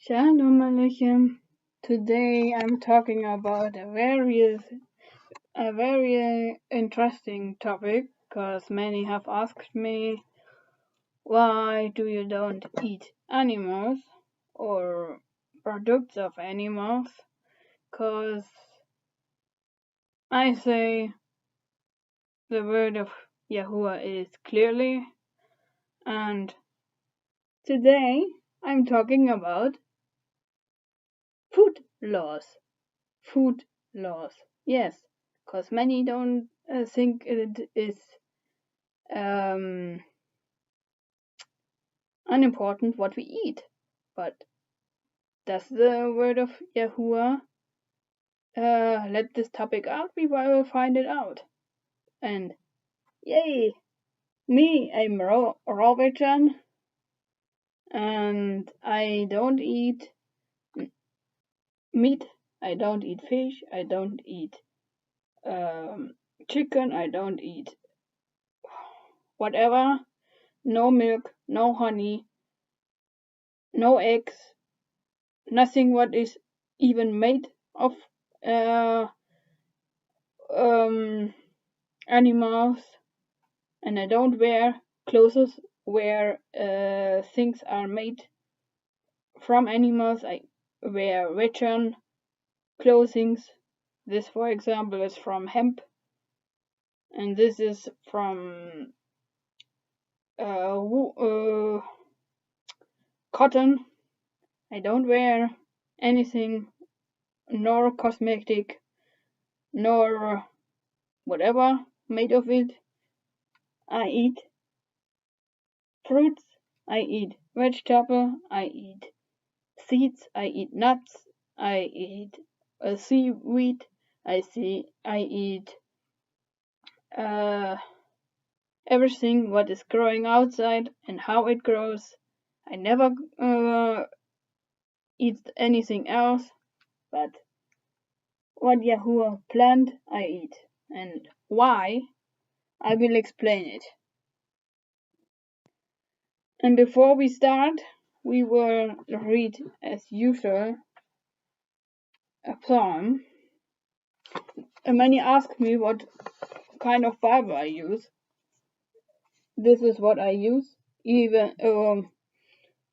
Shalom Aleichem. Today I'm talking about a very interesting topic because many have asked me why do you don't eat animals or products of animals, because I say the word of Yahuwah is clearly, and today I'm talking about food laws. Food laws. Yes, because many don't think it is unimportant what we eat. But does the word of Yahuwah let this topic out? We will find it out. And yay! Me, I'm Robertjan, and I don't eat meat, I don't eat fish, I don't eat chicken, I don't eat whatever, no milk, no honey, no eggs, nothing what is even made of animals, and I don't wear clothes where things are made from animals. I wear vegan clothing. This, for example, is from hemp, and this is from cotton. I don't wear anything, nor cosmetic, nor whatever made of it. I eat fruits, I eat vegetable, I eat seeds, I eat nuts, I eat seaweed, I eat everything what is growing outside and how it grows. I never eat anything else, but what Yahuwah planned, I eat. And why, I will explain it. And before we start, we will read, as usual, a psalm. And many ask me what kind of Bible I use. This is what I use. Even,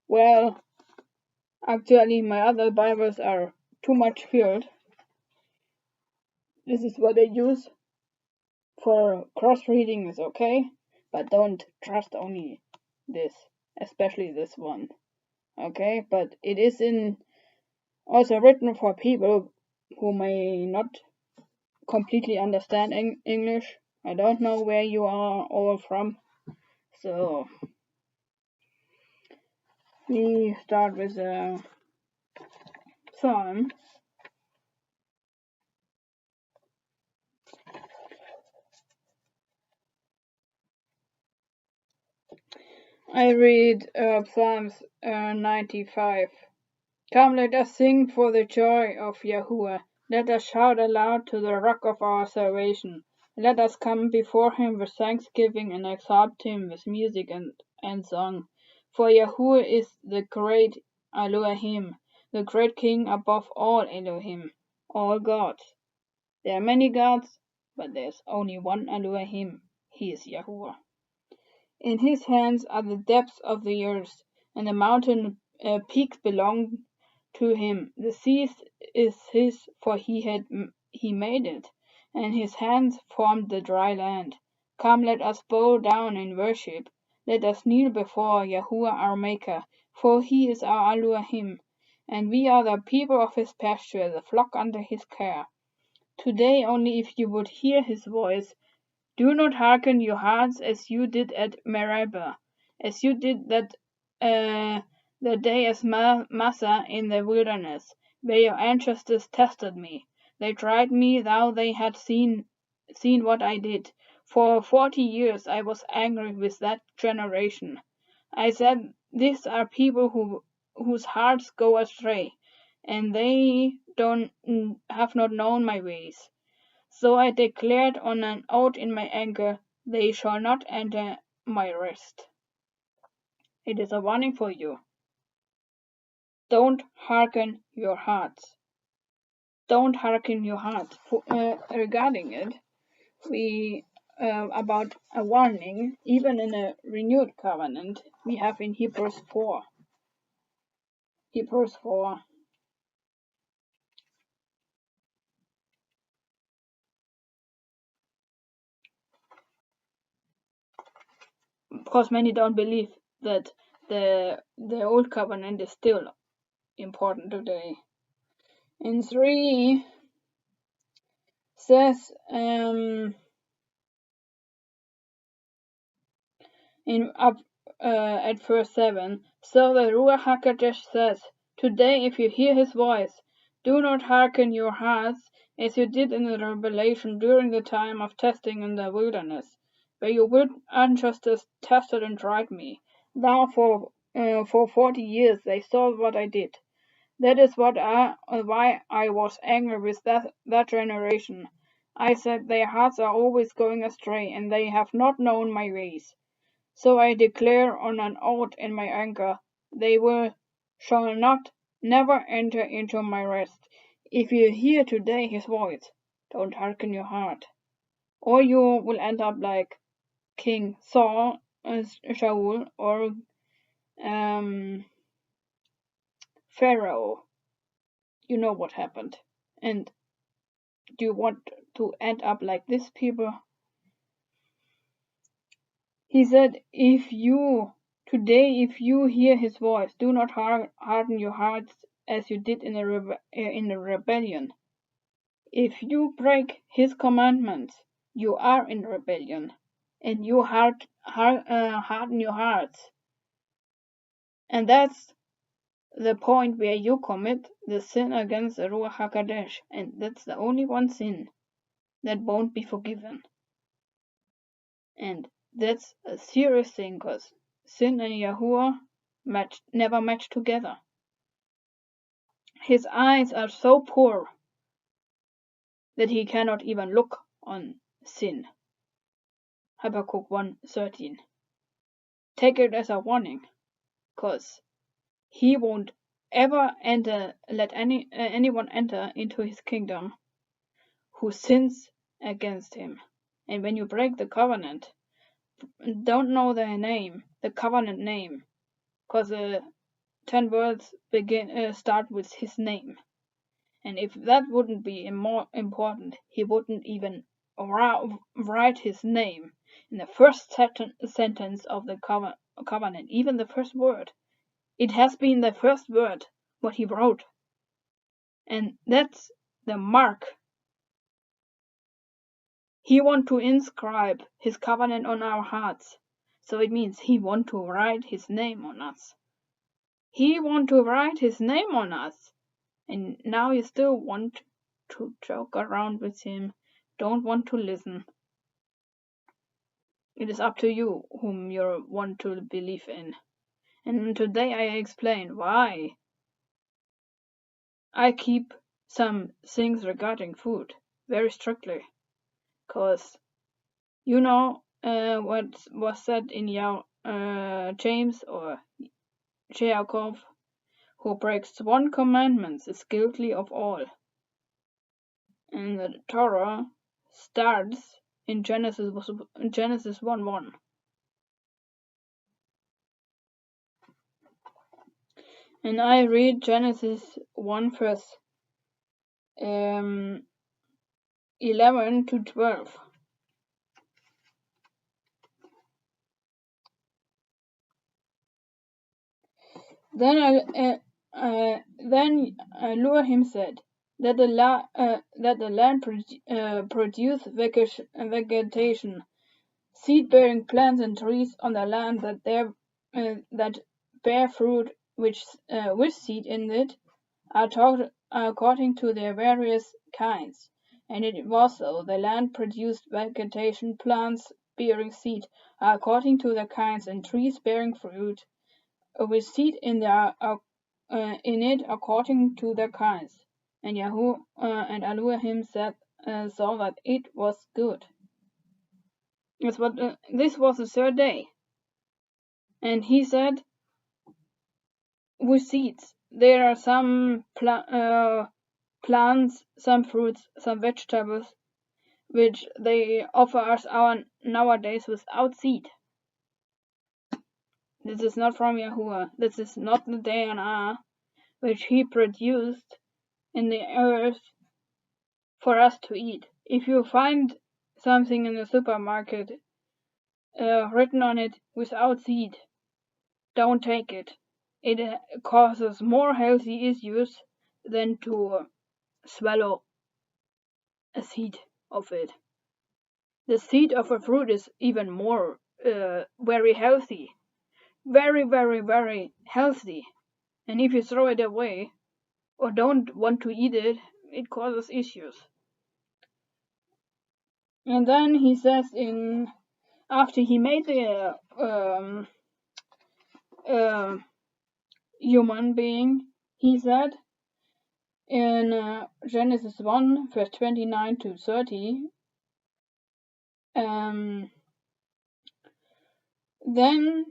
well, actually my other Bibles are too much filled. This is what I use. For cross-reading is okay, but don't trust only this, especially this one. Okay, but it is also written for people who may not completely understand English. I don't know where you are all from, so we start with a psalm. I read Psalms 95. Come, let us sing for the joy of Yahuwah. Let us shout aloud to the rock of our salvation. Let us come before him with thanksgiving and exalt him with music and song. For Yahuwah is the great Elohim, the great King above all Elohim, all gods. There are many gods, but there is only one Elohim. He is Yahuwah. In his hands are the depths of the earth, and the mountain peaks belong to him. The sea is his, for he made it, and his hands formed the dry land. Come, let us bow down in worship. Let us kneel before Yahuwah our Maker, for he is our Elohim, and we are the people of his pasture, the flock under his care. Today only if you would hear his voice, do not hearken your hearts as you did at Meribah, as you did that the day as Massa in the wilderness, where your ancestors tested me. They tried me, though they had seen what I did. For 40 years I was angry with that generation. I said, these are people whose hearts go astray, and they have not known my ways. So I declared on an oath in my anger, they shall not enter my rest. It is a warning for you. Don't hearken your hearts. Don't hearken your hearts. Regarding it, we about a warning, even in a renewed covenant, we have in Hebrews 4. Hebrews 4. Because many don't believe that the old covenant is still important today. In 3 says at verse 7, so the Ruach HaKodesh says, today if you hear his voice, do not hearken your hearts as you did in the rebellion during the time of testing in the wilderness, where your ancestors tested and tried me. Now for 40 years they saw what I did. That is why I was angry with that generation. I said their hearts are always going astray, and they have not known my ways. So I declare on an oath in my anger, shall not never enter into my rest. If you hear today his voice, don't harden your heart, or you will end up like King Saul, Shaul, or Pharaoh. You know what happened. And do you want to end up like these people? He said, if you hear his voice, do not harden your hearts as you did in the rebellion. If you break his commandments, you are in rebellion, and you harden your hearts. And that's the point where you commit the sin against the Ruach HaKodesh, and that's the only one sin that won't be forgiven. And that's a serious thing, because sin and Yahuwah never match together. His eyes are so poor that he cannot even look on sin. Habakkuk 1:13. Take it as a warning, because he won't ever let anyone enter into his kingdom who sins against him. And when you break the covenant, don't know their name, the covenant name, because the 10 words start with his name. And if that wouldn't be more important, he wouldn't even write his name in the first sentence of the covenant, even the first word. It has been the first word what he wrote. And that's the mark. He want to inscribe his covenant on our hearts. So it means he want to write his name on us. He want to write his name on us. And now you still want to joke around with him, don't want to listen. It is up to you whom you want to believe in. And today I explain why I keep some things regarding food very strictly. Because you know what was said in James or Jacob, who breaks one commandment is guilty of all. And the Torah starts in Genesis 1:1. And I read Genesis 1 verse 11 to 12. Then Elohim said that the land produce vegetation, seed-bearing plants and trees on the land that bear fruit which with seed in it are according to their various kinds. And it was so. The land produced vegetation, plants bearing seed according to their kinds, and trees bearing fruit with seed in it according to their kinds. And Elohim saw that it was good. This was the third day. And he said, with seeds, there are some plants, some fruits, some vegetables, which they offer us nowadays without seed. This is not from Yahuwah. This is not the DNA which He produced in the earth for us to eat. If you find something in the supermarket written on it without seed, don't take it. It causes more healthy issues than to swallow a seed of it. The seed of a fruit is even more very healthy. Very, very, very healthy. And if you throw it away or don't want to eat it, it causes issues. And then he says after he made the human being, he said in Genesis 1, verse 29 to 30, then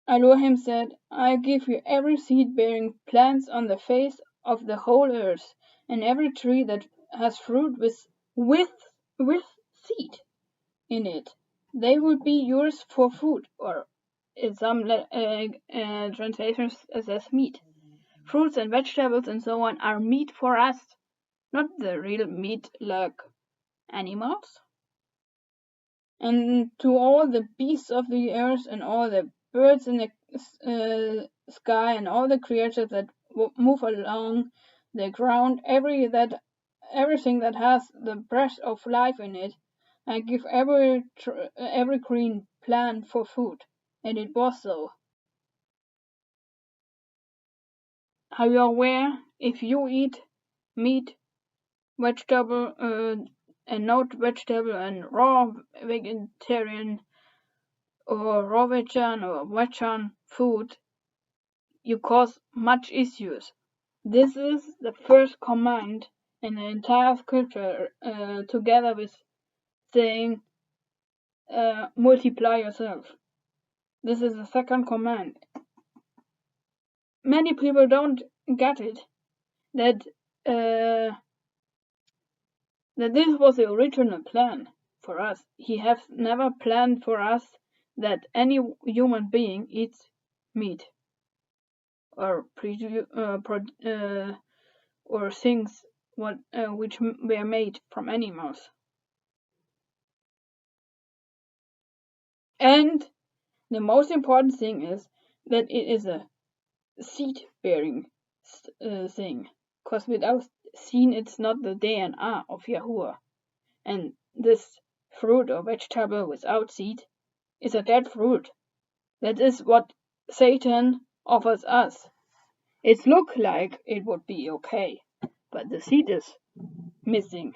Elohim said, I give you every seed-bearing plant on the face of the whole earth, and every tree that has fruit with seed in it. They will be yours for food, or in some translations it says meat. Fruits and vegetables and so on are meat for us, not the real meat like animals. And to all the beasts of the earth and all the birds in the sky and all the creatures that move along the ground, everything that has the breath of life in it, I give every green plant for food. And it was so. Are you aware? If you eat meat, vegetable, and not vegetable and raw vegetarian or raw vegan or vegan food, you cause much issues. This is the first command in the entire scripture, together with saying, multiply yourself. This is the second command. Many people don't get it, that this was the original plan for us. He has never planned for us that any human being eats meat or things which were made from animals. And the most important thing is that it is a seed-bearing thing, because without seed it's not the DNA of Yahuwah. And this fruit or vegetable without seed is a dead fruit. That is what Satan offers us. It looks like it would be okay, but the seed is missing.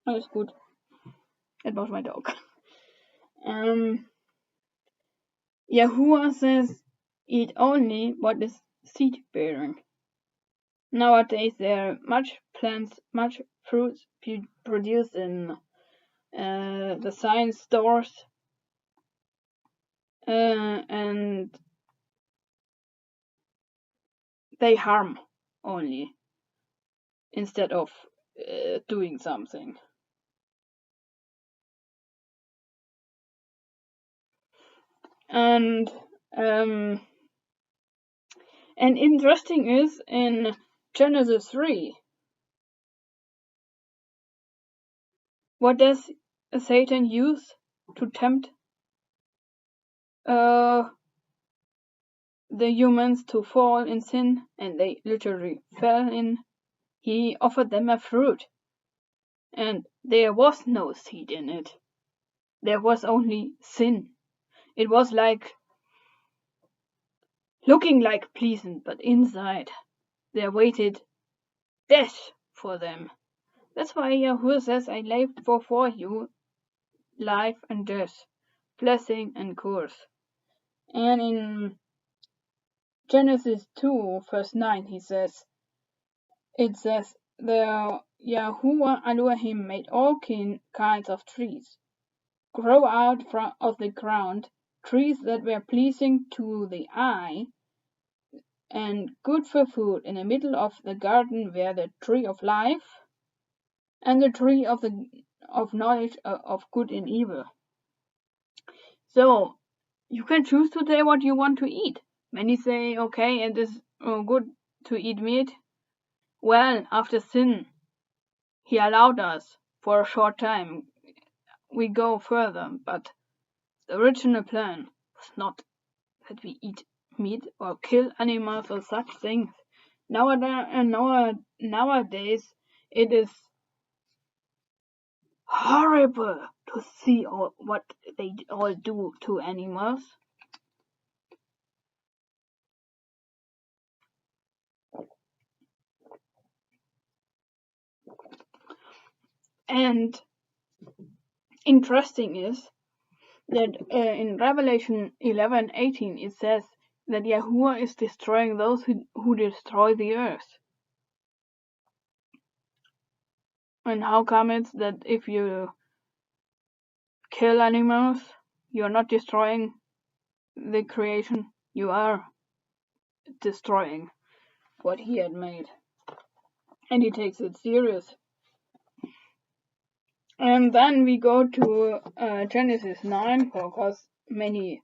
Alles gut. That was my dog. Yahuwah says, eat only what is seed-bearing. Nowadays there are much plants, much fruits produced in the science stores, and they harm only instead of doing something. And interesting is in Genesis 3, what does Satan use to tempt the humans to fall in sin? And they literally fell in. He offered them a fruit, and there was no seed in it. There was only sin. It was like looking like pleasant, but inside there waited death for them. That's why Yahuwah says, I laid before you life and death, blessing and curse. And in Genesis 2, verse 9, it says, the Yahuwah Elohim made all kinds of trees grow out of the ground, trees that were pleasing to the eye and good for food. In the middle of the garden were the tree of life and the tree of knowledge of good and evil. So you can choose today what you want to eat. Many say, okay, it is good to eat meat. Well, after sin, he allowed us for a short time. We go further, but the original plan was not that we eat meat or kill animals or such things. Nowadays, it is horrible to see what they all do to animals. And interesting is that in Revelation 11:18 it says that Yahuwah is destroying those who destroy the earth. And how come it that if you kill animals, you're not destroying the creation, you are destroying what he had made. And he takes it serious. And then we go to Genesis 9, because many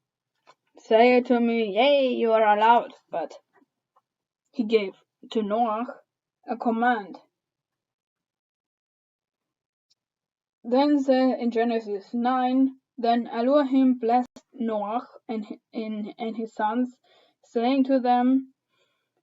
say to me, yay, you are allowed. But he gave to Noah a command. Then said in Genesis 9, then Elohim blessed Noah and his sons, saying to them,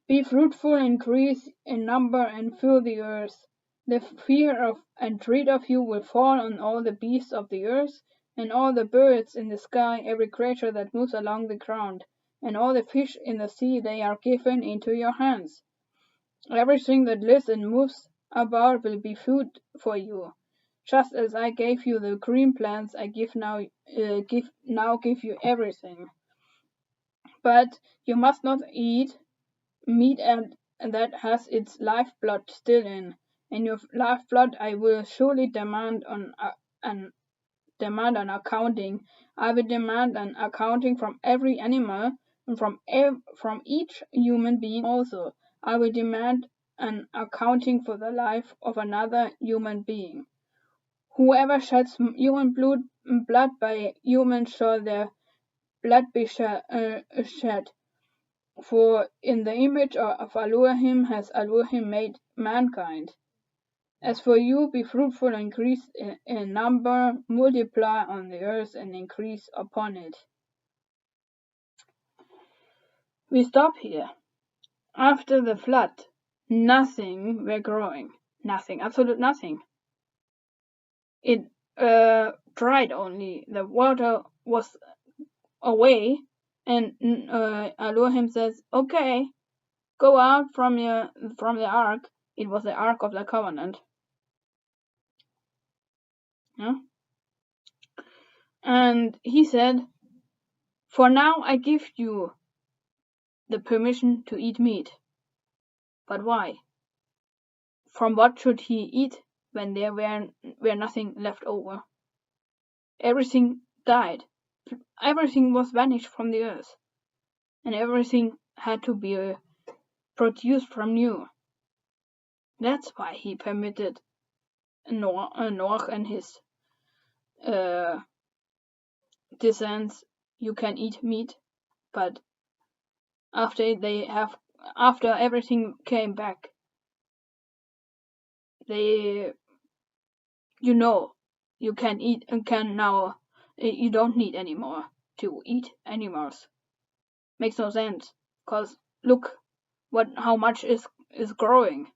be fruitful, increase in number, and fill the earth. The fear of and dread of you will fall on all the beasts of the earth, and all the birds in the sky, every creature that moves along the ground, and all the fish in the sea. They are given into your hands. Everything that lives and moves about will be food for you. Just as I gave you the green plants, I give you everything. But you must not eat meat and that has its lifeblood still in, and your lifeblood I will surely demand an accounting. I will demand an accounting from every animal and from each human being also. I will demand an accounting for the life of another human being. Whoever sheds human blood by humans shall their blood be shed. For in the image of Elohim has Elohim made mankind. As for you, be fruitful, increase in number, multiply on the earth, and increase upon it. We stop here. After the flood, nothing were growing. Nothing, absolute nothing. It dried only. The water was away, and Elohim says, okay, go out from the ark. It was the Ark of the Covenant. Yeah? And he said, for now I give you the permission to eat meat. But why? From what should he eat when there were nothing left over? Everything died. Everything was vanished from the earth. And everything had to be produced from new. That's why he permitted Noah and his descendants, you can eat meat, but after everything came back, you can eat and can now, you don't need anymore to eat animals. Makes no sense, because look how much is growing.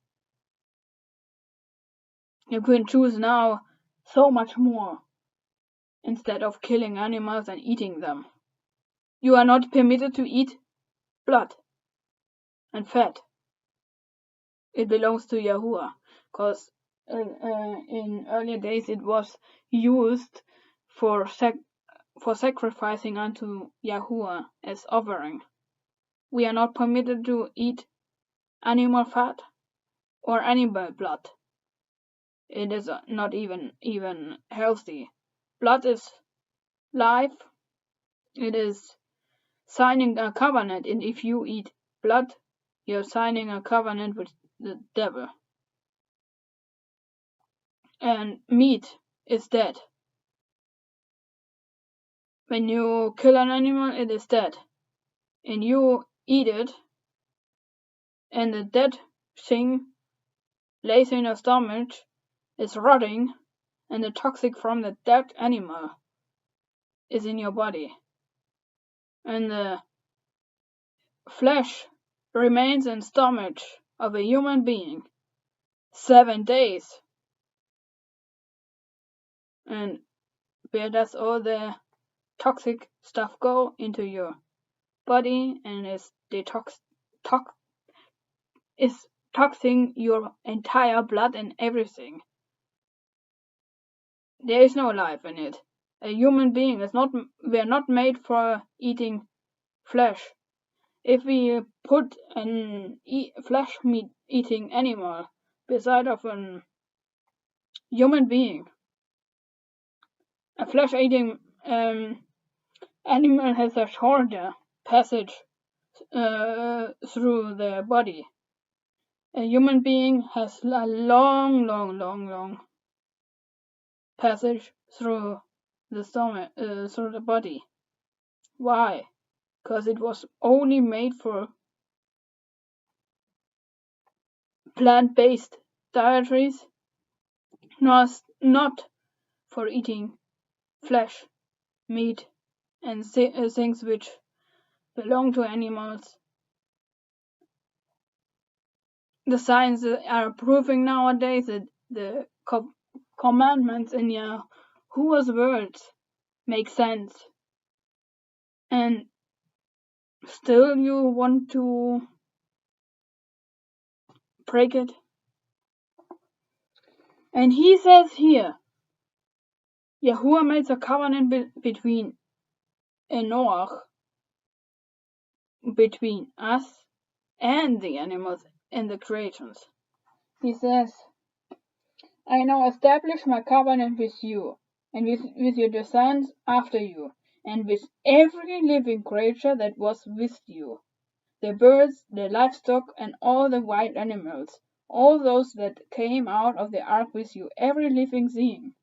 You can choose now so much more instead of killing animals and eating them. You are not permitted to eat blood and fat. It belongs to Yahuwah, because in earlier days it was used for sacrificing unto Yahuwah as offering. We are not permitted to eat animal fat or animal blood. It is not even healthy. Blood is life, It is signing a covenant, and if you eat blood, you're signing a covenant with the devil. And meat is dead. When you kill an animal, it is dead. And you eat it, and the dead thing lays in your stomach, is rotting, and the toxic from the dead animal is in your body. And the flesh remains in stomach of a human being 7 days. And where does all the toxic stuff go? Into your body, and is toxing your entire blood and everything. There is no life in it. A human being is not. We are not made for eating flesh. If we put an flesh meat eating animal beside of a human being, a flesh eating animal has a shorter passage through the body. A human being has a long passage through the stomach, through the body. Why? Because it was only made for plant-based dietaries, not for eating flesh, meat, and things which belong to animals. The science are proving nowadays that the commandments in Yahuwah's words make sense. And still you want to break it? And he says here, Yahuwah made a covenant between Noah, between us and the animals and the creations. He says, I now establish my covenant with you, and with your descendants after you, and with every living creature that was with you, the birds, the livestock, and all the wild animals, all those that came out of the ark with you, every living thing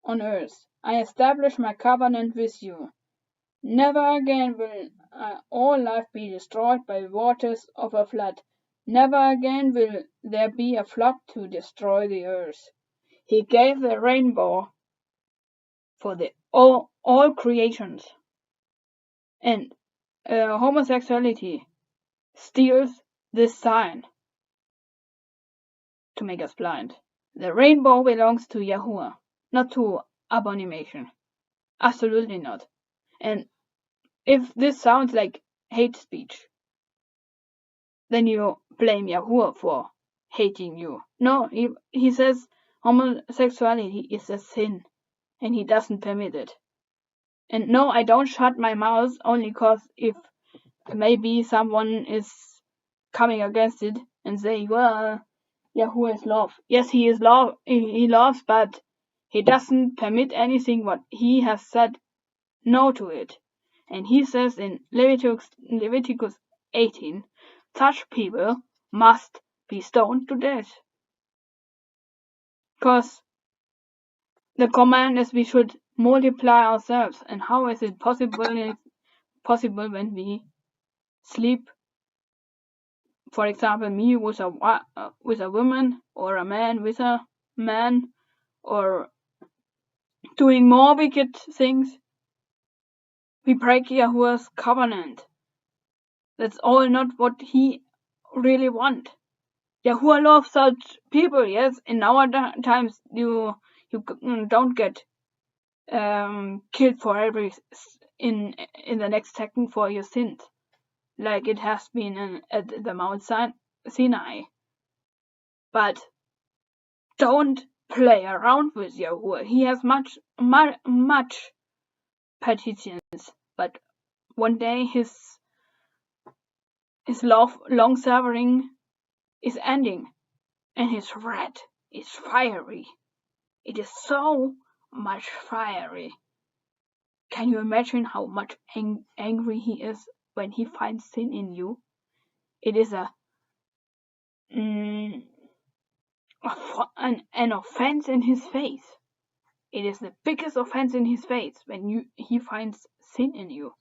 on earth. I establish my covenant with you. Never again will all life be destroyed by waters of a flood. Never again will there be a flood to destroy the earth. He gave the rainbow for all creations. And homosexuality steals this sign to make us blind. The rainbow belongs to Yahuwah, not to abomination. Absolutely not. And if this sounds like hate speech, then you blame Yahuwah for hating you. No, he says homosexuality is a sin, and he doesn't permit it. And no, I don't shut my mouth only because if maybe someone is coming against it and saying, well, Yahuwah is love. Yes, he is love. He loves, but he doesn't permit anything what he has said no to it. And he says in Leviticus 18, such people must be stoned to death. Because the command is we should multiply ourselves. And how is it possible when we sleep? For example, me with a woman, or a man with a man, or doing more wicked things. We break Yahuwah's covenant. That's all not what he really wants. Yahuwah loves such people, yes. In our times, you don't get killed for in the next second for your sins, like it has been at the Mount Sinai. But don't play around with Yahuwah. He has much petitions, but one day his love, long suffering, is ending, and his wrath is fiery. It is so much fiery. Can you imagine how much angry he is when he finds sin in you? It is an offense in his face. It is the biggest offense in his face when he finds sin in you.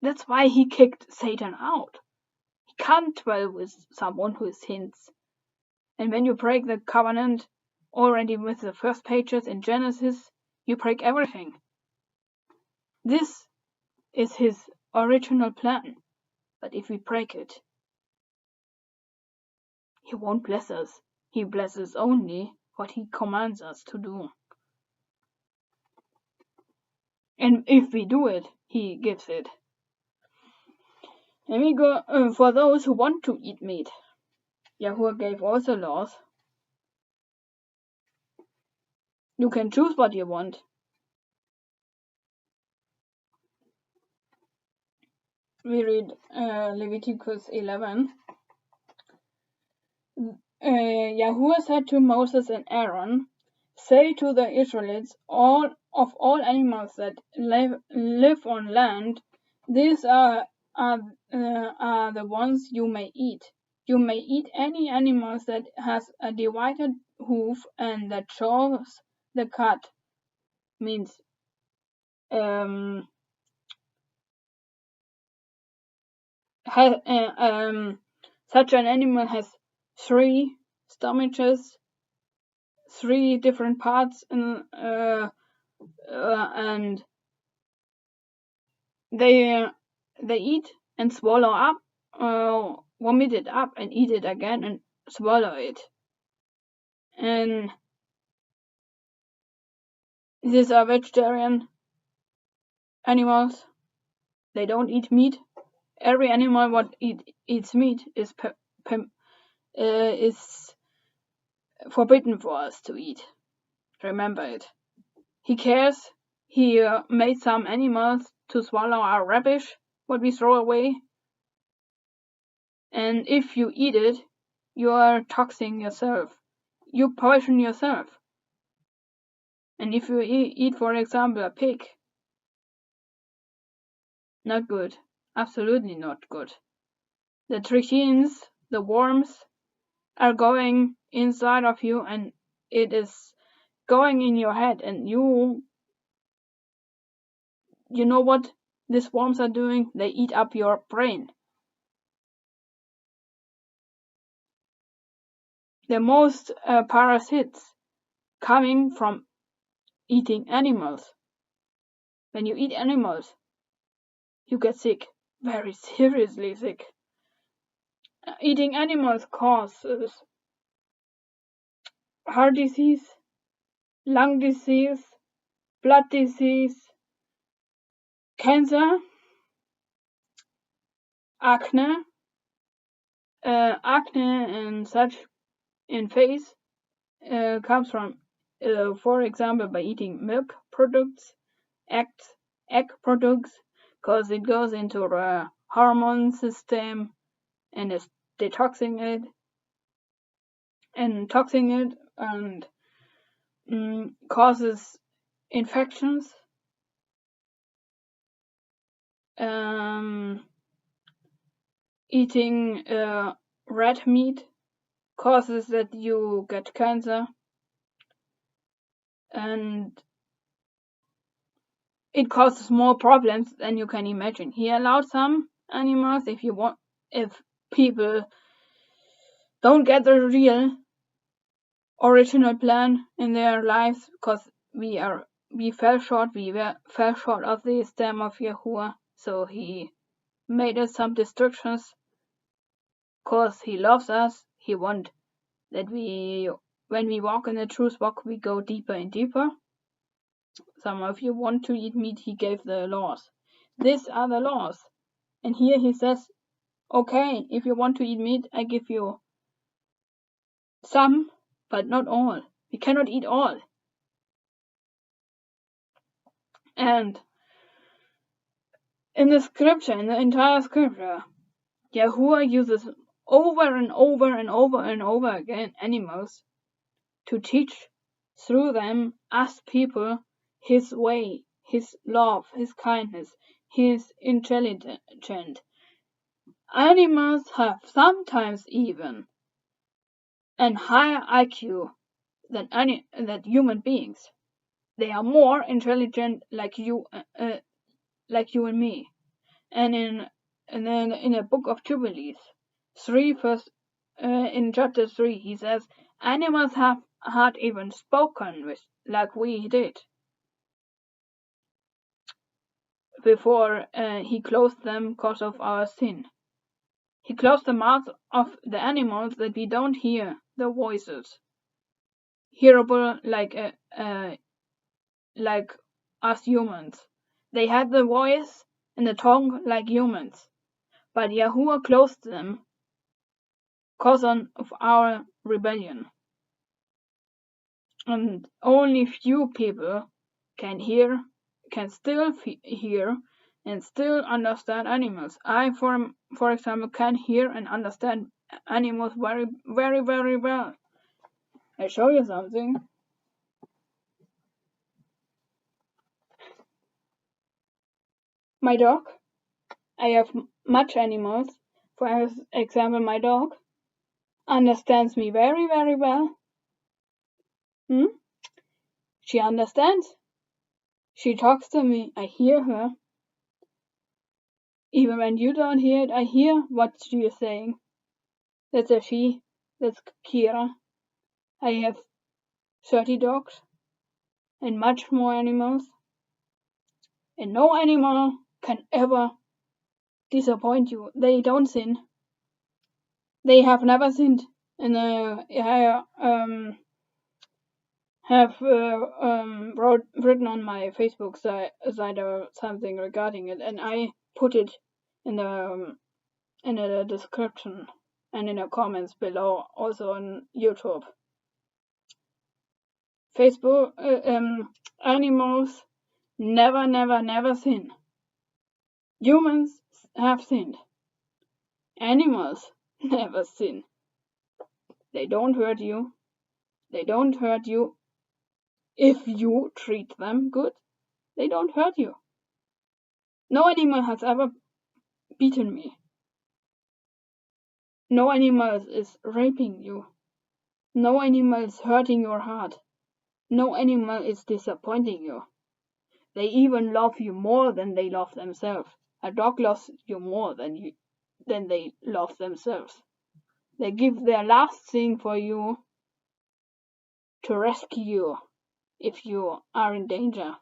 That's why he kicked Satan out. He can't dwell with someone who sins. And when you break the covenant already with the first pages in Genesis, you break everything. This is his original plan. But if we break it, he won't bless us. He blesses only what he commands us to do. And if we do it, he gives it. And we go for those who want to eat meat. Yahuwah gave also laws. You can choose what you want. We read Leviticus 11. Yahuwah said to Moses and Aaron, "Say to the Israelites, all animals that live on land, these are the ones you may eat. You may eat any animals that has a divided hoof and that shows the cut." Means such an animal has 3 stomachs, 3 different parts, and they eat and swallow up, vomit it up and eat it again and swallow it. And these are vegetarian animals. They don't eat meat. Every animal what eats meat is forbidden for us to eat. Remember it. He cares. He made some animals to swallow our rubbish, what we throw away. And if you eat it, you are toxing yourself. You poison yourself. And if you eat, for example, a pig, not good. Absolutely not good. The trichins, the worms, are going inside of you, and it is going in your head, and you know what these worms are doing? They eat up your brain. The most parasites coming from eating animals. When you eat animals, you get sick, very seriously sick. Eating animals causes heart disease, lung disease, blood disease, cancer, acne and such in face comes from, for example, by eating milk products, egg products, because it goes into the hormone system and is detoxing it and toxing it and causes infections. Eating red meat causes that you get cancer, and it causes more problems than you can imagine. He allowed some animals if people don't get the real original plan in their lives, because we fell short of the stem of Yahuwah, so he made us some destructions, because he loves us. He wants that when we walk in the truth walk, we go deeper and deeper. Some of you want to eat meat, he gave the laws. These are the laws. And here he says, okay, if you want to eat meat, I give you some, but not all. We cannot eat all. And in the scripture, in the entire scripture, Yahuwah uses over and over and over and over again animals to teach through them, us people, his way, his love, his kindness, his intelligence. Animals have sometimes even an higher IQ than human beings. They are more intelligent like you and me. And in a book of Jubilees, 3 verse, in chapter 3, he says, animals have had even spoken with like we did before he closed them because of our sin. He closed the mouths of the animals that we don't hear their voices, hearable like us humans. They had the voice and the tongue like humans, but Yahuwah closed them because of our rebellion. And only few people can still hear and still understand animals. I, for example, can hear and understand animals very, very, very well. I show you something. My dog. I have much animals. For example, my dog understands me very, very well. She understands. She talks to me. I hear her. Even when you don't hear it, I hear what she is saying. That's a she. That's Kira. I have 30 dogs and much more animals. And no animal can ever disappoint you. They don't sin. They have never sinned. And I have written on my Facebook site or something regarding it, and I put it in the description and in the comments below, also on YouTube. Facebook animals never sin. Humans have sinned. Animals never sin. They don't hurt you. They don't hurt you if you treat them good. They don't hurt you. No animal has ever beaten me. No animal is raping you. No animal is hurting your heart. No animal is disappointing you. They even love you more than they love themselves. A dog loves you more than they love themselves. They give their last thing for you to rescue you if you are in danger.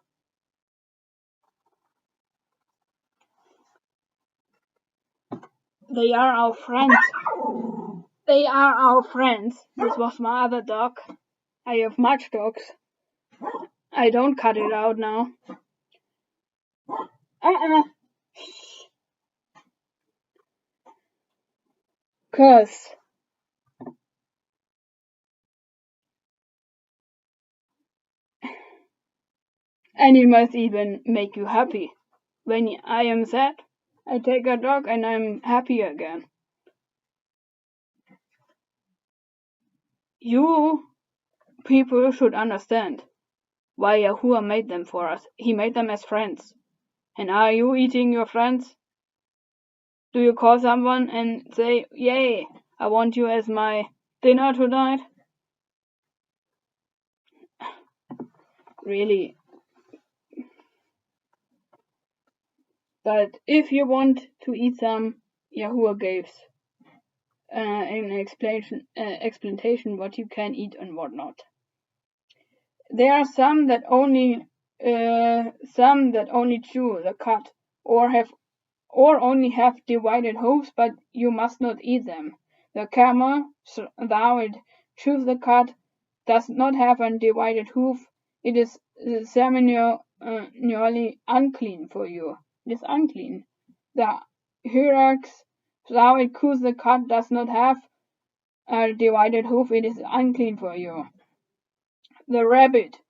They are our friends. They are our friends. This was my other dog. I have much dogs. I don't cut it out now. Cause animals even make you happy. When I am sad, I take a dog and I'm happy again. You people should understand why Yahuwah made them for us. He made them as friends. And are you eating your friends? Do you call someone and say, yay, I want you as my dinner tonight? Really. But if you want to eat some, Yahuwah gives an explanation what you can eat and what not. There are some that only chew the cud or only have divided hooves, but you must not eat them. The camel, though it chews the cud, does not have a divided hoof. It is ceremonially unclean for you. It is unclean. The hyrax, though it chews the cud, does not have a divided hoof. It is unclean for you. The rabbit,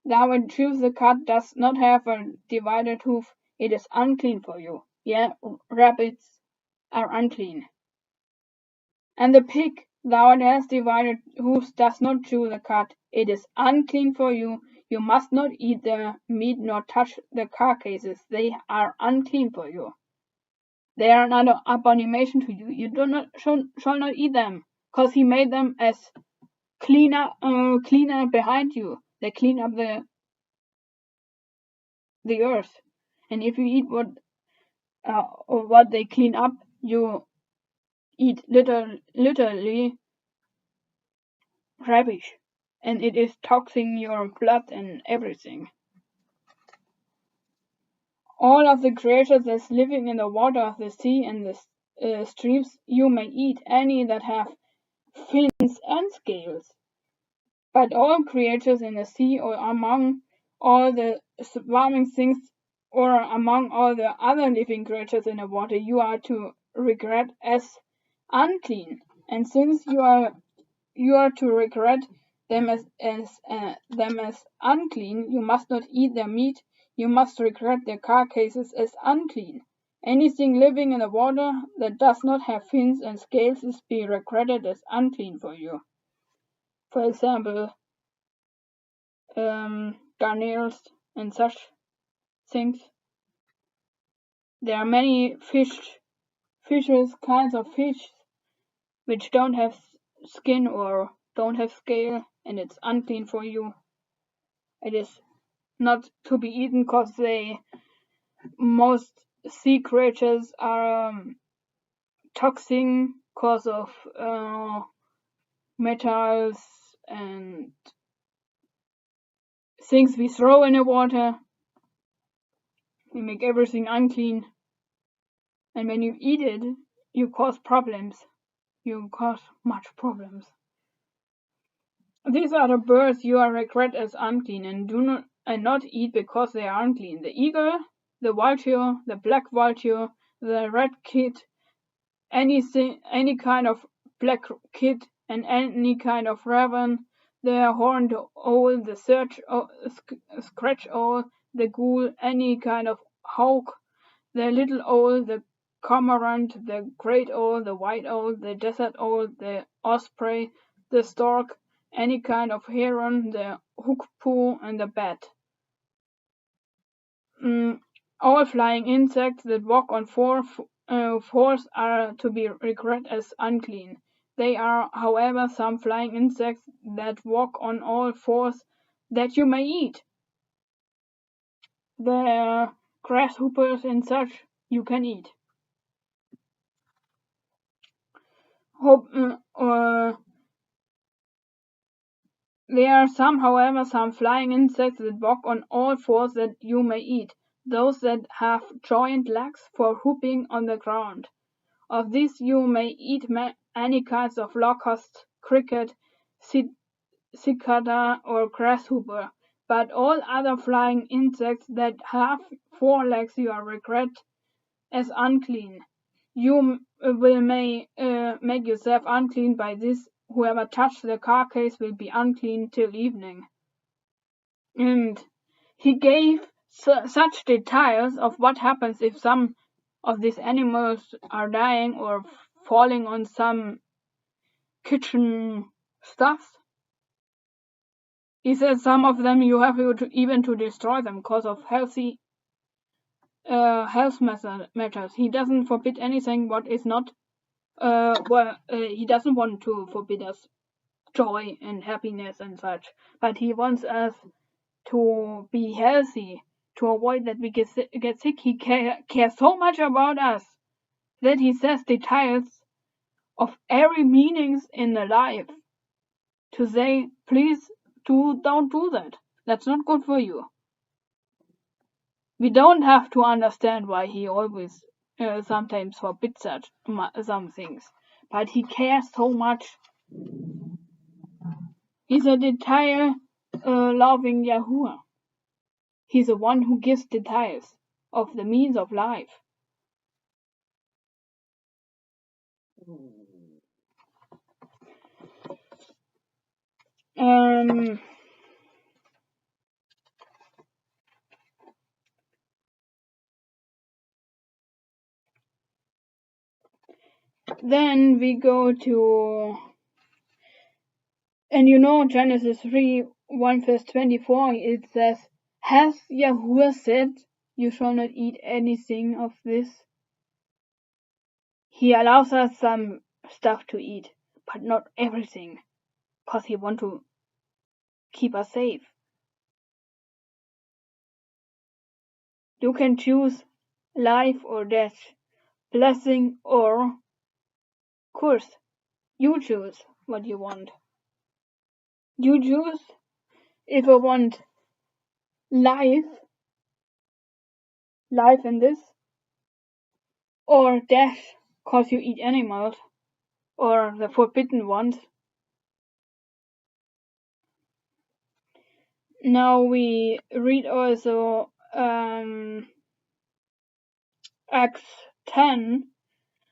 though it chews the cud, does not have a divided hoof. It is unclean for you. Yeah, rabbits are unclean. And the pig, though it has divided hoofs, does not chew the cud. It is unclean for you. You must not eat the meat nor touch the carcasses. They are unclean for you. They are an abomination to you. You shall not eat them, because he made them as cleaner behind you. They clean up the earth. And if you eat what they clean up, you eat literally rubbish, and it is toxing your blood and everything. All of the creatures that's living in the water of the sea and the streams you may eat, any that have fins and scales. But all creatures in the sea or among all the swarming things or among all the other living creatures in the water you are to regard as unclean. And since you are to regard them as unclean, you must not eat their meat, you must regard their carcasses as unclean. Anything living in the water that does not have fins and scales is to be regarded as unclean for you. For example, garners and such things. There are many kinds of fish, which don't have skin or don't have scale, and it's unclean for you. It is not to be eaten because most sea creatures are toxic because of metals and things we throw in the water. We make everything unclean, and when you eat it, you cause problems. You cause much problems. These are the birds you are regard as unclean, and not eat because they are unclean: the eagle, the vulture, the black vulture, the red kit, any kind of black kit, and any kind of raven, the horned owl, the scratch owl, the ghoul, any kind of hawk, the little owl, the cormorant, the great owl, the white owl, the desert owl, the osprey, the stork, any kind of heron, the hoopoe, and the bat. All flying insects that walk on fours are to be regarded as unclean. They are, however, some flying insects that walk on all fours that you may eat. The grasshoppers and such you can eat. There are however, some flying insects that walk on all fours that you may eat, those that have joint legs for hopping on the ground. Of these you may eat any kinds of locust, cricket, cicada, or grasshopper, but all other flying insects that have 4 legs you are regard as unclean. You will make yourself unclean by this. Whoever touches the carcass will be unclean till evening. And he gave such details of what happens if some of these animals are dying or falling on some kitchen stuff. He says some of them you have to destroy them because of health matters. He doesn't forbid anything what is not. He doesn't want to forbid us joy and happiness and such, but he wants us to be healthy, to avoid that we get sick. He cares so much about us that he says details of every meanings in the life to say, please don't do that. That's not good for you. We don't have to understand why he always sometimes forbids some things, but he cares so much. He's a detail loving Yahuwah. He's the one who gives details of the means of life. Then we go to, and Genesis 3 1 verse 24, it says, "Has Yahuwah said, you shall not eat anything of this?" He allows us some stuff to eat, but not everything, because he wants to keep us safe. You can choose life or death, blessing or curse. You choose what you want. You choose if you want life in this, or death, cause you eat animals, or the forbidden ones. Now we read also Acts 10.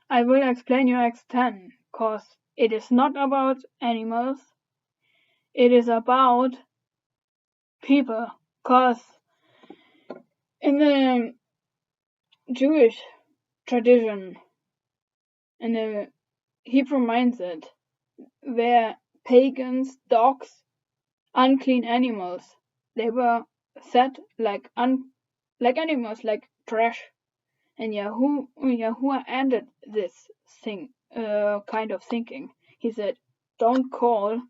I will explain you Acts 10, cause it is not about animals, it is about people, cause in the Jewish tradition, in the Hebrew mindset, were pagans, dogs, unclean animals. They were set like animals, like trash. And Yahuwah ended this kind of thinking. He said, "Don't call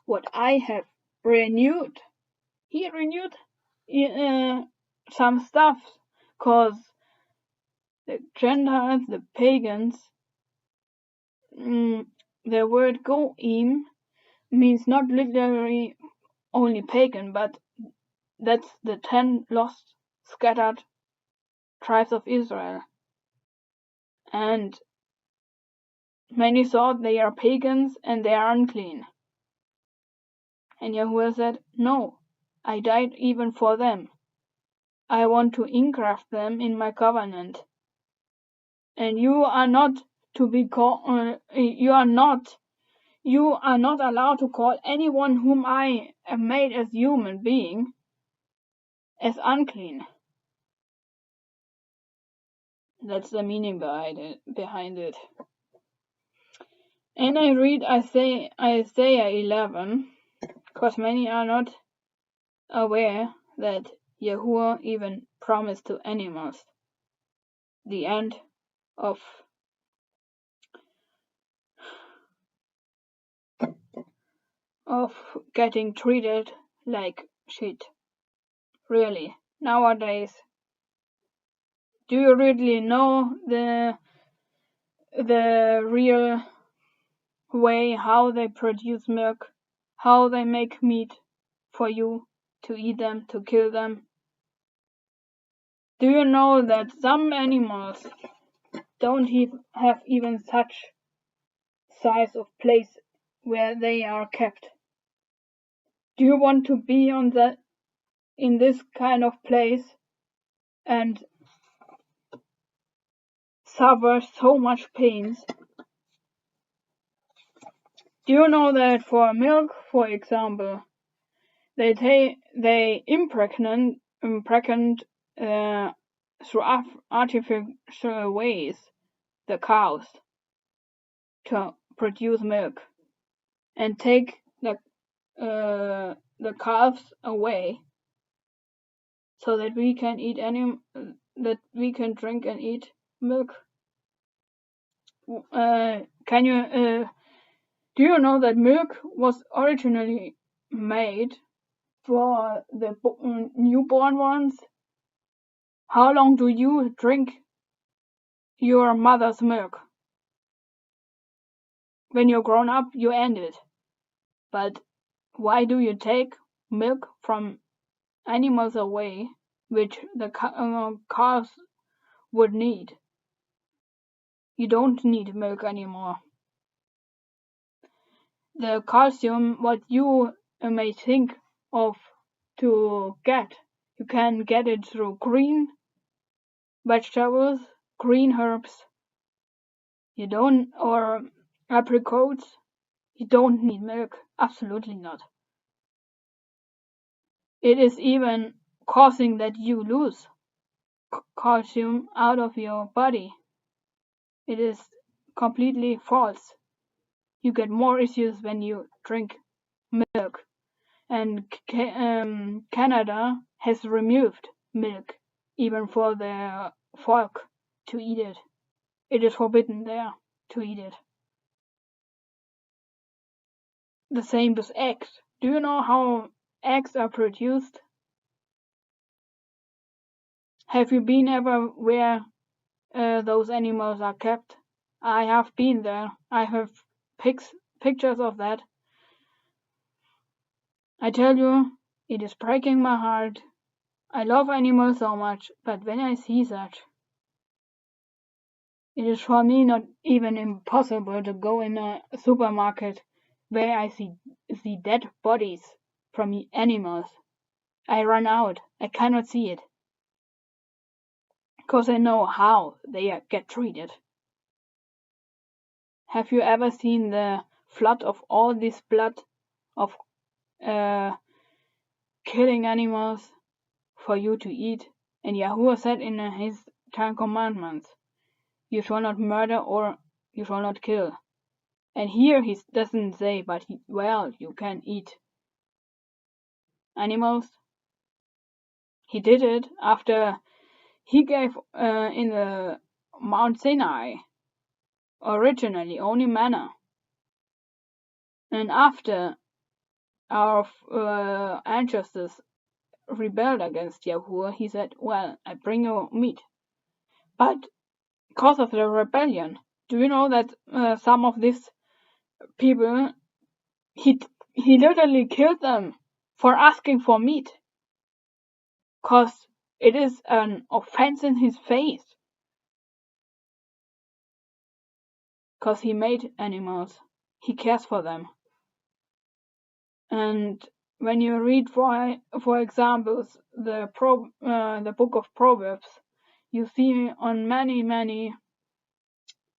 what I have renewed." He renewed some stuff, cause the Gentiles, the pagans, the word goim means not literally only pagan, but that's the 10 lost, scattered tribes of Israel. And many thought they are pagans and they are unclean. And Yahuwah said, "No, I died even for them. I want to engraft them in my covenant. And you are not to be called, you are not allowed to call anyone whom I have made as human being as unclean." That's the meaning behind it. And I read Isaiah 11, because many are not aware that Yahuwah even promised to animals the end of getting treated like shit. Really, nowadays, do you really know the real way how they produce milk, how they make meat for you to eat them, to kill them? Do you know that some animals don't have even such size of place where they are kept? Do you want to be in this kind of place and suffer so much pains? Do you know that for milk, for example, they impregnate through artificial ways the cows to produce milk, and take the calves away so that we can drink and eat milk? Do you know that milk was originally made for the newborn ones? How long do you drink your mother's milk? When you're grown up, you end it. But why do you take milk from animals away, which the calves would need? You don't need milk anymore. The calcium, what you may think of to get, you can get it through green vegetables, green herbs. Or apricots. You don't need milk. Absolutely not. It is even causing that you lose calcium out of your body. It is completely false. You get more issues when you drink milk. And Canada has removed milk even for the folk to eat it. It is forbidden there to eat it. The same with eggs. Do you know how eggs are produced? Have you been ever where those animals are kept? I have been there. I have pictures of that. I tell you, it is breaking my heart. I love animals so much, but when I see that, it is for me not even impossible to go in a supermarket where I see dead bodies from animals. I run out. I cannot see it. Because I know how they get treated. Have you ever seen the flood of all this blood of killing animals for you to eat? And Yahuwah said in his 10 commandments, you shall not murder or you shall not kill. And here he doesn't say, but you can eat animals. He did it after he gave in the Mount Sinai originally only manna. And after our ancestors rebelled against Yahuwah, he said, well, I bring you meat. But because of the rebellion, do you know that some of these people, he literally killed them for asking for meat? Because it is an offense in his face. Because he made animals. He cares for them. And when you read, for examples, the book of Proverbs, you see on many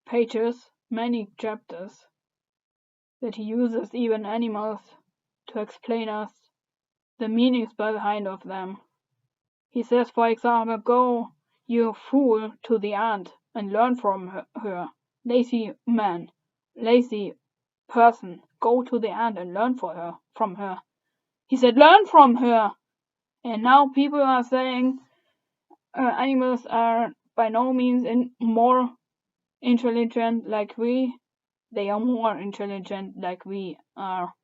pages, many chapters, that he uses even animals to explain us the meanings behind of them. He says, for example, go, you fool, to the ant and learn from her. Lazy man, lazy person, go to the ant and learn from her. He said, learn from her. And now people are saying animals are by no means more intelligent like we. They are more intelligent like we are.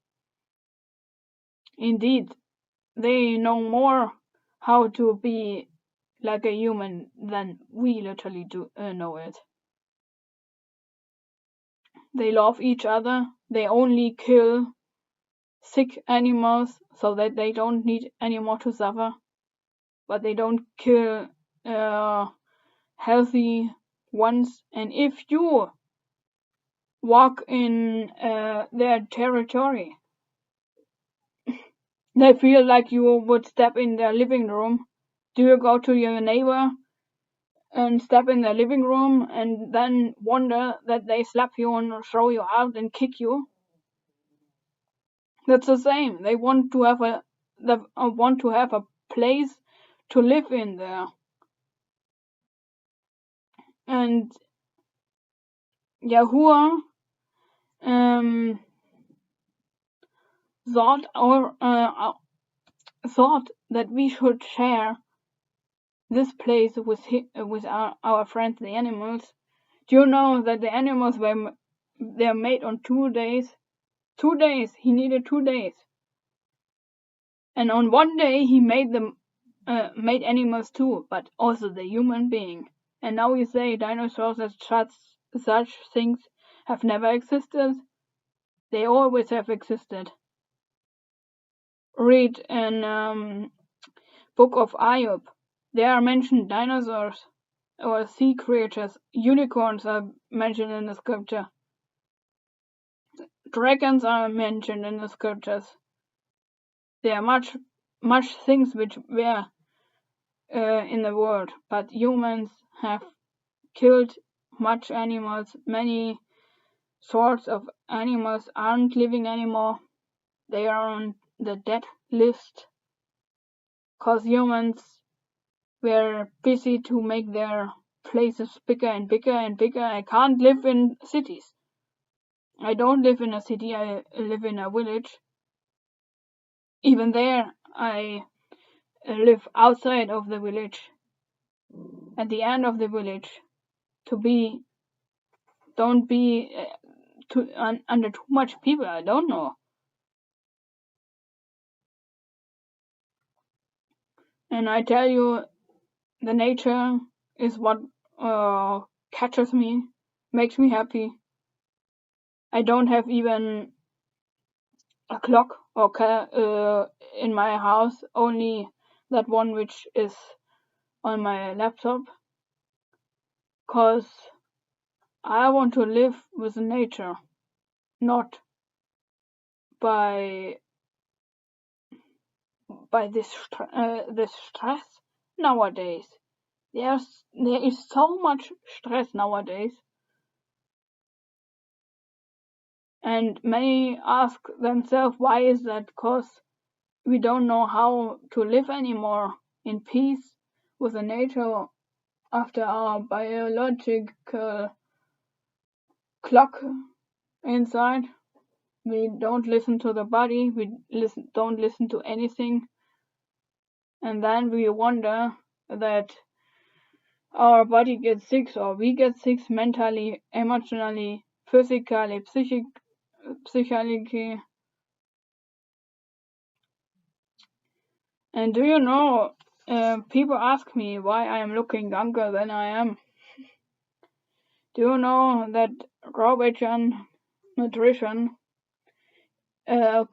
Indeed, they know more how to be like a human than we literally do know it. They love each other. They only kill sick animals so that they don't need anymore to suffer. But they don't kill healthy ones. And if you walk in their territory, they feel like you would step in their living room. Do you go to your neighbor and step in their living room and then wonder that they slap you and throw you out and kick you? That's the same. They want to have a place to live in there. And Yahuwah thought that we should share this place with our friends, the animals. Do you know that the animals they're made on 2 days? 2 days. He needed 2 days. And on 1 day he made animals too, but also the human being. And now we say dinosaurs and such things have never existed. They always have existed. Read in Book of Ayub. There are mentioned dinosaurs or sea creatures. Unicorns are mentioned in the scripture. Dragons are mentioned in the scriptures. There are much things which were in the world, but humans have killed much animals. Many sorts of animals aren't living anymore. They are on the dead list because humans were busy to make their places bigger and bigger and bigger. I can't live in cities. I don't live in a city. I live in a village. even there I live outside of the village, at the end of the village, to be don't be under too much people. I don't know. And I tell you, the nature is what catches me, makes me happy. I don't have even a clock or in my house, only that one which is on my laptop, cause I want to live with nature, not by this stress nowadays. There is so much stress nowadays, and many ask themselves why is that? Cause we don't know how to live anymore in peace with the nature after our biological clock inside. We don't listen to the body, don't listen to anything, and then we wonder that our body gets sick or we get sick mentally, emotionally, physically, psychically. And do you know, people ask me why I am looking younger than I am. Do you know that raw vegan nutrition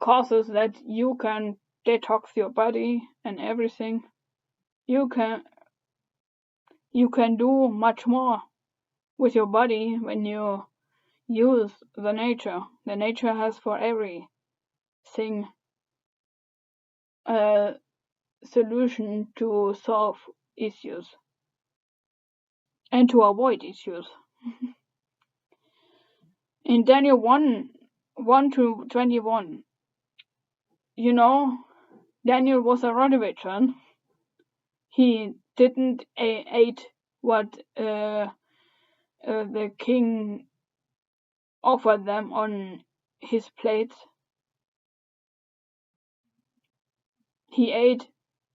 causes that you can detox your body and everything? You can do much more with your body when you use the nature. The nature has for everything a solution to solve issues and to avoid issues. In Daniel 1 to 21, you know, Daniel was a veteran. He didn't eat what the king offered them on his plate. He ate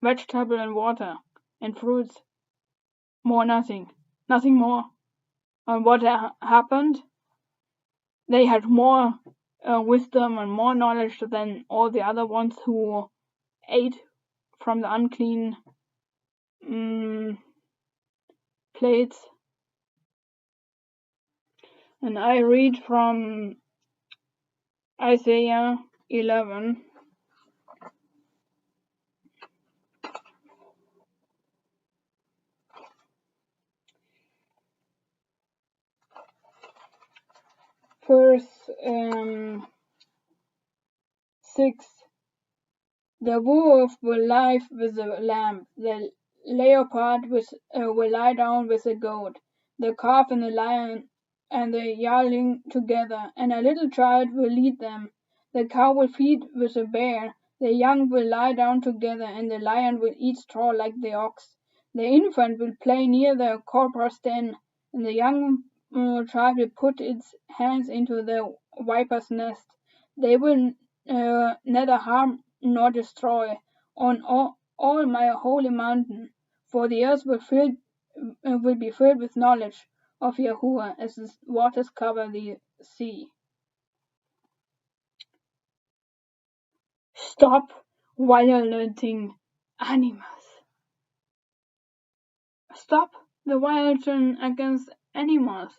vegetable and water and fruits, nothing more. And what happened? They had more wisdom and more knowledge than all the other ones who ate from the unclean plates. And I read from Isaiah 11. Verse 6. The wolf will lie with the lamb, the leopard will lie down with the goat, the calf and the lion and the yearling together, and a little child will lead them. The cow will feed with the bear, the young will lie down together, and the lion will eat straw like the ox. The infant will play near the cobra's den, and the young child will put its hands into the viper's nest. They will neither harm nor destroy on all my holy mountain, for the earth will be filled with knowledge of Yahuwah as the waters cover the sea. Stop violating animals. Stop the violence against animals.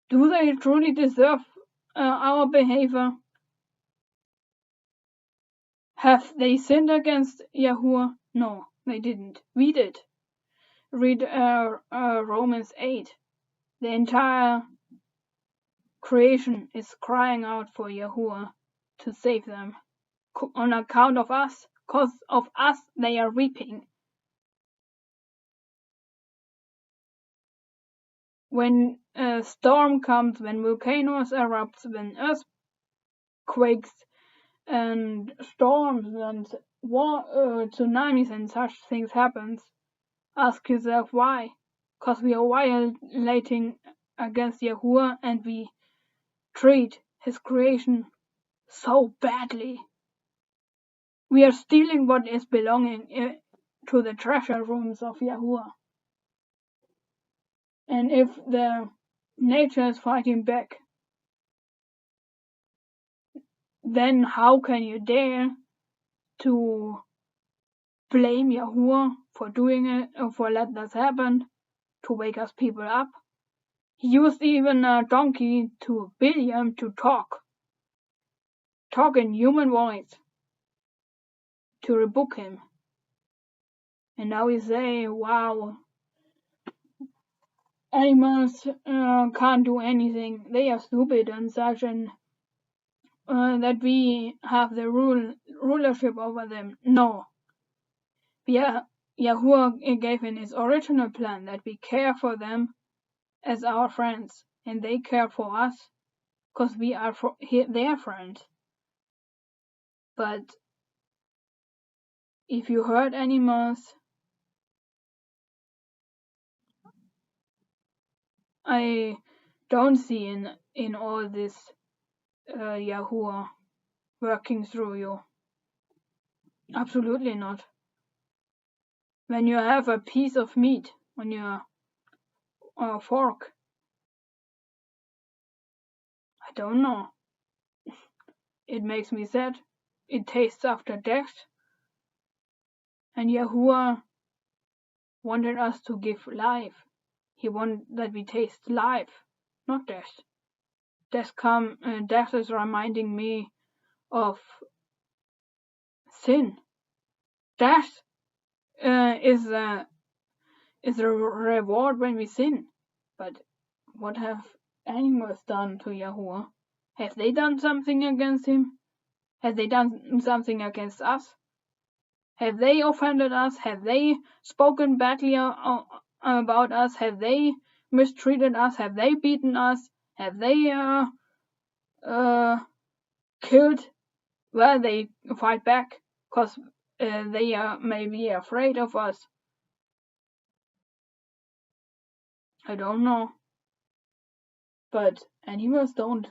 Do they truly deserve our behavior? Have they sinned against Yahuwah? No, they didn't. We did. Read Romans 8. The entire creation is crying out for Yahuwah to save them. On account of us, cause of us, they are weeping. When a storm comes, when volcanoes erupt, when earthquakes and storms and tsunamis and such things happens, ask yourself why. Cause we are violating against Yahuwah and we treat his creation so badly. We are stealing what is belonging to the treasure rooms of Yahuwah. And if the nature is fighting back, then how can you dare to blame Yahuwah for doing it, or for letting us happen, to wake us people up? He used even a donkey to Biliam to talk in human voice, to rebuke him. And now we say, wow, animals can't do anything, they are stupid and such, and that we have the rulership over them. No. Yahuwah gave in his original plan that we care for them as our friends, and they care for us because we are their friends. But if you hurt animals, I don't see in all this Yahuwah working through you. Absolutely not. When you have a piece of meat on your fork, I don't know. It makes me sad. It tastes after death. And Yahuwah wanted us to give life. He wanted that we taste life, not death. Death is reminding me of sin. Death is a reward when we sin. But what have animals done to Yahuwah? Have they done something against him? Have they done something against us? Have they offended us? Have they spoken badly about us? Have they mistreated us? Have they beaten us? Have they killed? Well, they fight back because they are maybe afraid of us. I don't know. But animals don't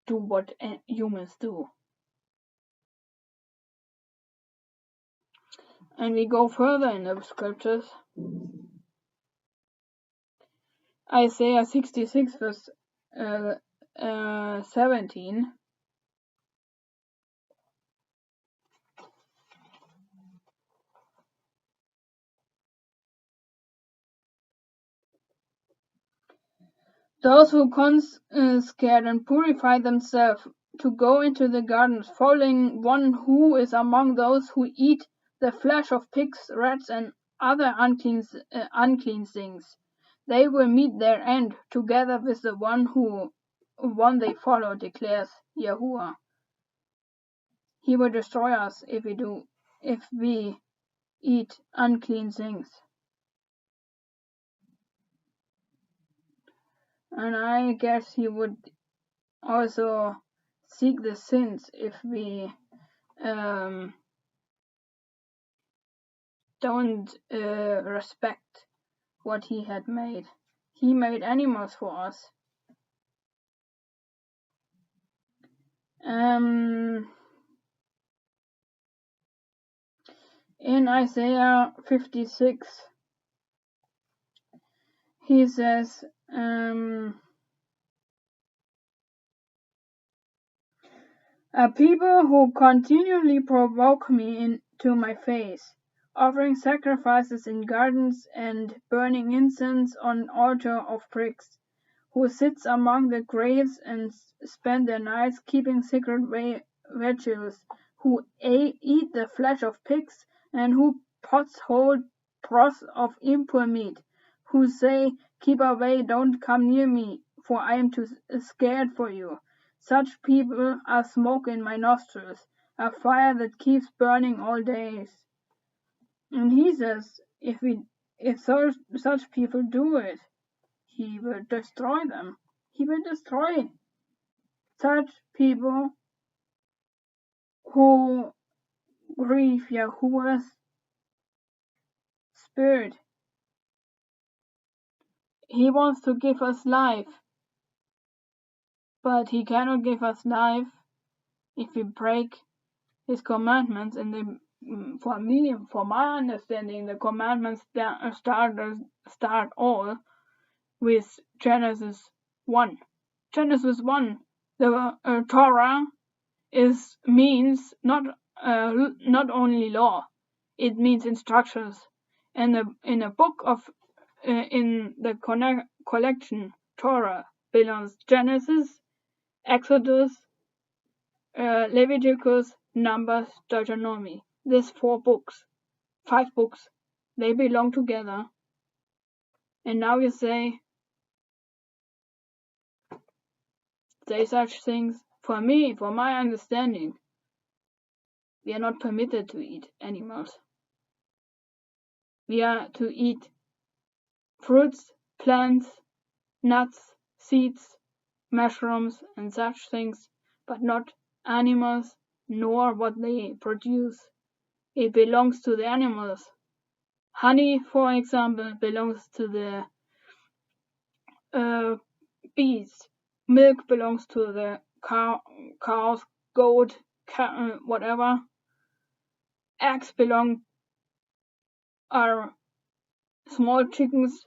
do what humans do. And we go further in the scriptures. Isaiah 66 verse 17. Those who consecrate and purify themselves to go into the gardens, following one who is among those who eat the flesh of pigs, rats, and other unclean things, they will meet their end together with the one they follow, declares Yahuwah. He will destroy us if we eat unclean things. And I guess he would also seek the sins if we don't respect what he had made. He made animals for us. In Isaiah 56, he says, a people who continually provoke me into my face, offering sacrifices in gardens and burning incense on an altar of bricks, who sits among the graves and spend their nights keeping secret vigils, who eat the flesh of pigs, and who pots hold broth of impure meat, who say, keep away, don't come near me, for I am too scared for you. Such people are smoke in my nostrils, a fire that keeps burning all days. And he says, if such people do it, he will destroy them. He will destroy such people who grieve Yahuwah's spirit. He wants to give us life, but he cannot give us life if we break his commandments, and for me, for my understanding, the commandments start all with Genesis 1. Genesis 1, the Torah means not only law, it means instructions. And in a book of in the collection Torah belongs Genesis, Exodus, Leviticus, Numbers, Deuteronomy. These 5 books, they belong together. And now you say such things. For me, for my understanding, we are not permitted to eat animals. We are to eat fruits, plants, nuts, seeds, mushrooms, and such things, but not animals, nor what they produce. It belongs to the animals. Honey, for example, belongs to the bees. Milk belongs to the cows, goat, whatever. Eggs are small chickens,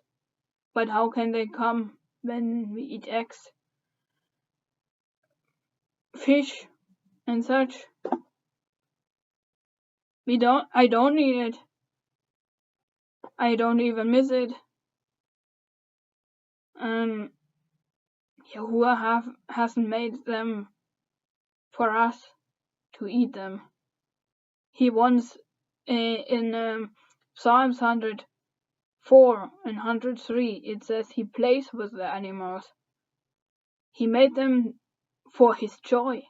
but how can they come when we eat eggs? Fish and such. I don't eat it. I don't even miss it. Yahuwah hasn't made them for us to eat them. He wants in Psalms 104 and 103, it says he plays with the animals. He made them for his joy.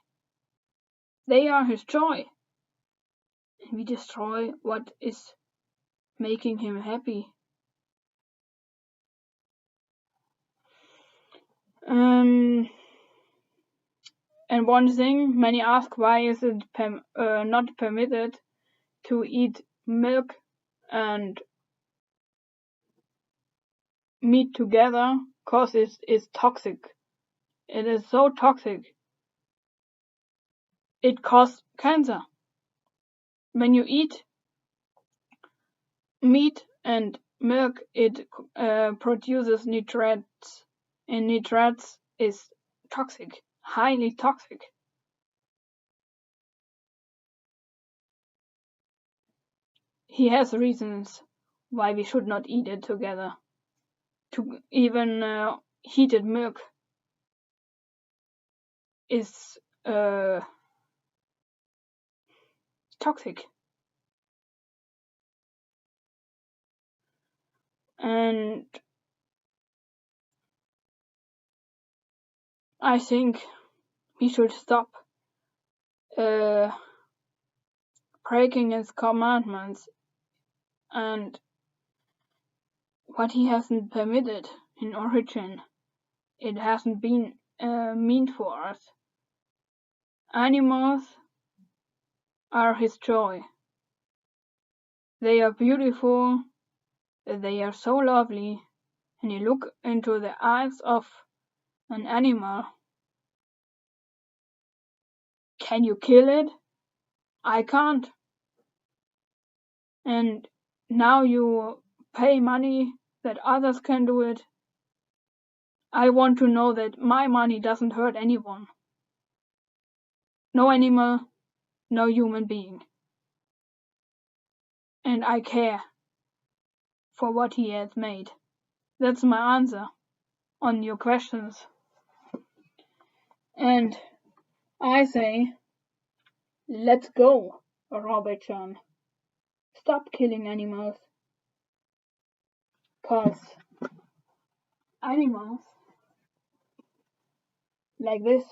They are his joy. And we destroy what is making him happy. And one thing, many ask, why is it not permitted to eat milk and meat together? Because it's toxic. It is so toxic. It causes cancer. When you eat meat and milk, it produces nitrates, and nitrates is toxic, highly toxic. He has reasons why we should not eat it together. Even heated milk is toxic. And I think we should stop breaking his commandments and what he hasn't permitted in origin. It hasn't been meant for us. Animals are his joy. They are beautiful, they are so lovely, and you look into the eyes of an animal. Can you kill it? I can't. And now you pay money that others can do it. I want to know that my money doesn't hurt anyone. No animal, no human being. And I care for what he has made. That's my answer on your questions. And I say, let's go, Robert John. Stop killing animals. 'Cause animals like this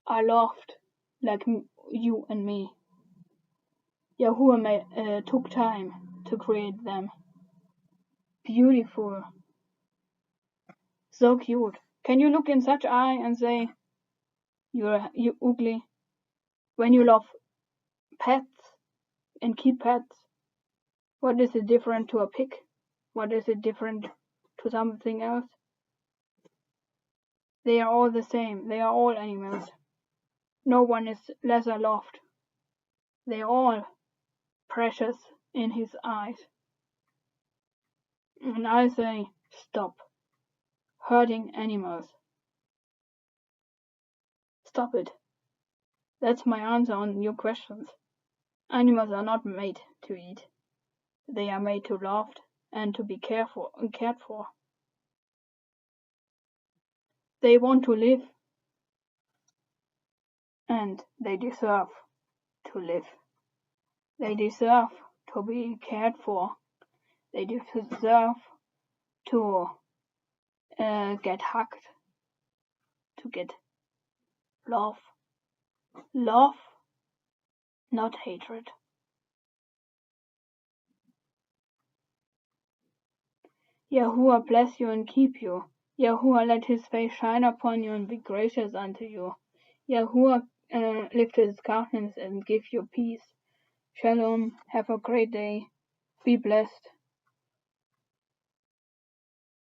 are loved like you and me. Yahuwah took time to create them. Beautiful. So cute. Can you look in such eye and say, you ugly? When you love pets and keep pets, what is it different to a pig? What is it different to something else? They are all the same. They are all animals. No one is lesser loved. They're all precious in his eyes. And I say, stop hurting animals. Stop it. That's my answer on your questions. Animals are not made to eat. They are made to love and to be cared for. They want to live, and they deserve to live. They deserve to be cared for. They deserve to get hugged, to get love. Love, not hatred. Yahuwah bless you and keep you. Yahuwah let his face shine upon you and be gracious unto you. Yahuwah lift his countenance and give you peace. Shalom. Have a great day. Be blessed.